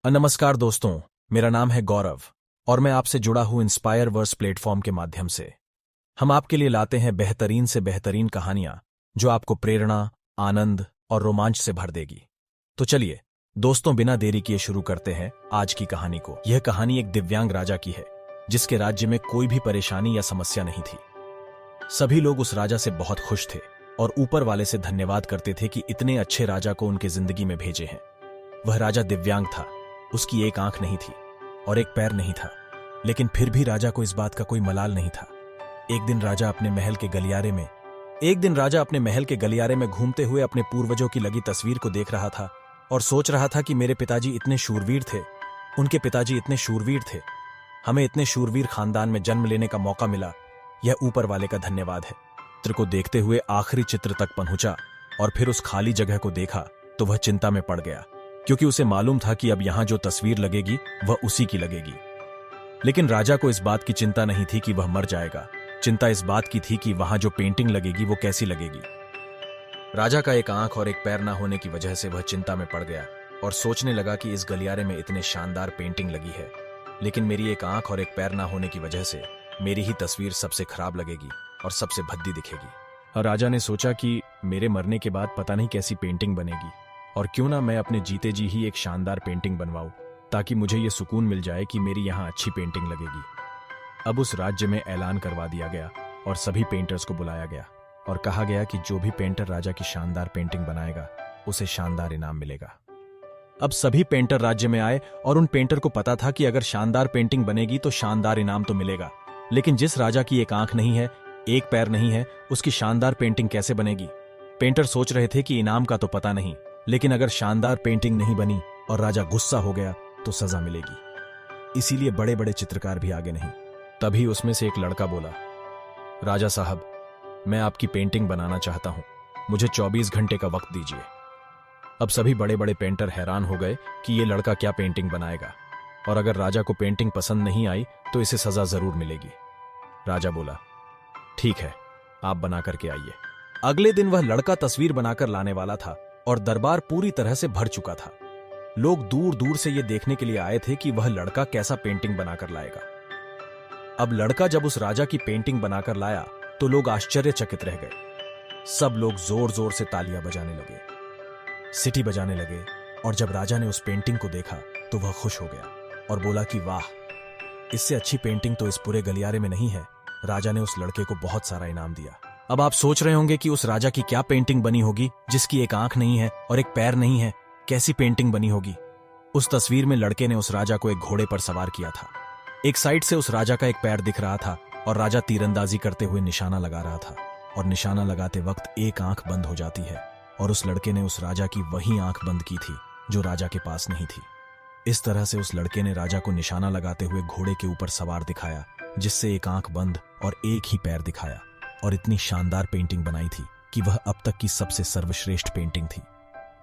नमस्कार दोस्तों, मेरा नाम है गौरव और मैं आपसे जुड़ा हूं इंस्पायर वर्स प्लेटफॉर्म के माध्यम से। हम आपके लिए लाते हैं बेहतरीन से बेहतरीन कहानियां जो आपको प्रेरणा, आनंद और रोमांच से भर देगी। तो चलिए दोस्तों, बिना देरी किए शुरू करते हैं आज की कहानी को। यह कहानी एक दिव्यांग राजा की है जिसके राज्य में कोई भी परेशानी या समस्या नहीं थी। सभी लोग उस राजा से बहुत खुश थे और ऊपर वाले से धन्यवाद करते थे कि इतने अच्छे राजा को उनके जिंदगी में भेजे हैं। वह राजा दिव्यांग था, उसकी एक आंख नहीं थी और एक पैर नहीं था, लेकिन फिर भी राजा को इस बात का कोई मलाल नहीं था। एक दिन राजा अपने महल के गलियारे में घूमते हुए अपने पूर्वजों की लगी तस्वीर को देख रहा था और सोच रहा था कि मेरे पिताजी इतने शूरवीर थे, उनके पिताजी इतने शूरवीर थे, हमें इतने शूरवीर खानदान में जन्म लेने का मौका मिला। यह ऊपर वाले का धन्यवाद है। चित्र को देखते हुए आखिरी चित्र तक पहुंचा और फिर उस खाली जगह को देखा तो वह चिंता में पड़ गया, क्योंकि उसे मालूम था कि अब यहां जो तस्वीर लगेगी वह उसी की लगेगी। लेकिन राजा को इस बात की चिंता नहीं थी कि वह मर जाएगा। चिंता इस बात की थी कि वहां जो पेंटिंग लगेगी वो कैसी लगेगी। राजा का एक आंख और एक पैर ना होने की वजह से वह चिंता में पड़ गया और सोचने लगा कि इस गलियारे में इतने शानदार पेंटिंग लगी है, लेकिन मेरी एक आंख और एक पैर ना होने की वजह से मेरी ही तस्वीर सबसे खराब लगेगी और सबसे भद्दी दिखेगी। और राजा ने सोचा कि मेरे मरने के बाद पता नहीं कैसी पेंटिंग बनेगी, और क्यों ना मैं अपने जीते जी ही एक शानदार पेंटिंग बनवाऊं, ताकि मुझे ये सुकून मिल जाए कि मेरी यहां अच्छी पेंटिंग लगेगी। अब उस राज्य में ऐलान करवा दिया गया और सभी पेंटर्स को बुलाया गया और कहा गया कि जो भी पेंटर राजा की शानदार पेंटिंग बनाएगा उसे शानदार इनाम मिलेगा। अब सभी पेंटर राज्य में आए और उन पेंटर को पता था कि अगर शानदार पेंटिंग बनेगी तो शानदार इनाम तो मिलेगा, लेकिन जिस राजा की एक आंख नहीं है, एक पैर नहीं है, उसकी शानदार पेंटिंग कैसे बनेगी। पेंटर सोच रहे थे कि इनाम का तो पता नहीं, लेकिन अगर शानदार पेंटिंग नहीं बनी और राजा गुस्सा हो गया तो सजा मिलेगी। इसीलिए बड़े बड़े चित्रकार भी आगे नहीं। तभी उसमें से एक लड़का बोला, राजा साहब, मैं आपकी पेंटिंग बनाना चाहता हूं, मुझे 24 घंटे का वक्त दीजिए। अब सभी बड़े बड़े पेंटर हैरान हो गए कि ये लड़का क्या पेंटिंग बनाएगा, और अगर राजा को पेंटिंग पसंद नहीं आई तो इसे सजा जरूर मिलेगी। राजा बोला, ठीक है, आप बना करके आइए। अगले दिन वह लड़का तस्वीर बनाकर लाने वाला था और दरबार पूरी तरह से भर चुका था। लोग दूर दूर से यह देखने के लिए आए थे कि वह लड़का कैसा पेंटिंग बनाकर लाएगा। अब लड़का जब उस राजा की पेंटिंग बनाकर लाया तो लोग आश्चर्यचकित रह गए। सब लोग जोर जोर से तालियां बजाने लगे, सीटी बजाने लगे, और जब राजा ने उस पेंटिंग को देखा तो वह खुश हो गया और बोला कि वाह, इससे अच्छी पेंटिंग तो इस पूरे गलियारे में नहीं है। राजा ने उस लड़के को बहुत सारा इनाम दिया। अब आप सोच रहे होंगे कि उस राजा की क्या पेंटिंग बनी होगी जिसकी एक आंख नहीं है और एक पैर नहीं है। कैसी पेंटिंग बनी होगी। उस तस्वीर में लड़के ने उस राजा को एक घोड़े पर सवार किया था। एक साइड से उस राजा का एक पैर दिख रहा था और राजा तीरंदाजी करते हुए निशाना लगा रहा था, और निशाना लगाते वक्त एक आंख बंद हो जाती है, और उस लड़के ने उस राजा की वही आंख बंद की थी जो राजा के पास नहीं थी। इस तरह से उस लड़के ने राजा को निशाना लगाते हुए घोड़े के ऊपर सवार दिखाया, जिससे एक आंख बंद और एक ही पैर दिखाया, और इतनी शानदार पेंटिंग बनाई थी कि वह अब तक की सबसे सर्वश्रेष्ठ पेंटिंग थी।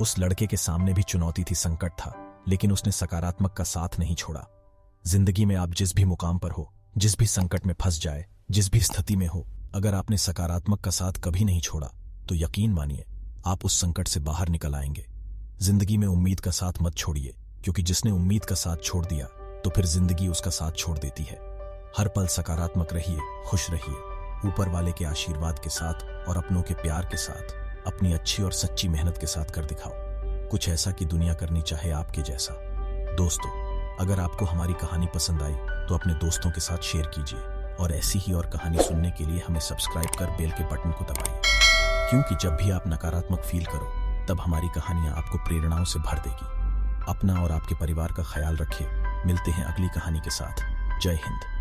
उस लड़के के सामने भी चुनौती थी, संकट था, लेकिन उसने सकारात्मक का साथ नहीं छोड़ा। जिंदगी में आप जिस भी मुकाम पर हो, जिस भी संकट में फंस जाए, जिस भी स्थिति में हो, अगर आपने सकारात्मक का साथ कभी नहीं छोड़ा तो यकीन मानिए आप उस संकट से बाहर निकल आएंगे। जिंदगी में उम्मीद का साथ मत छोड़िए, क्योंकि जिसने उम्मीद का साथ छोड़ दिया तो फिर जिंदगी उसका साथ छोड़ देती है। हर पल सकारात्मक रहिए, खुश रहिए, ऊपर वाले के आशीर्वाद के साथ और अपनों के प्यार के साथ अपनी अच्छी और सच्ची मेहनत के साथ कर दिखाओ कुछ ऐसा कि दुनिया करनी चाहे आपके जैसा। दोस्तों, अगर आपको हमारी कहानी पसंद आई तो अपने दोस्तों के साथ शेयर कीजिए, और ऐसी ही और कहानी सुनने के लिए हमें सब्सक्राइब कर बेल के बटन को दबाइए, क्योंकि जब भी आप नकारात्मक फील करो तब हमारी कहानियां आपको प्रेरणाओं से भर देगी। अपना और आपके परिवार का ख्याल रखिए। मिलते हैं अगली कहानी के साथ। जय हिंद।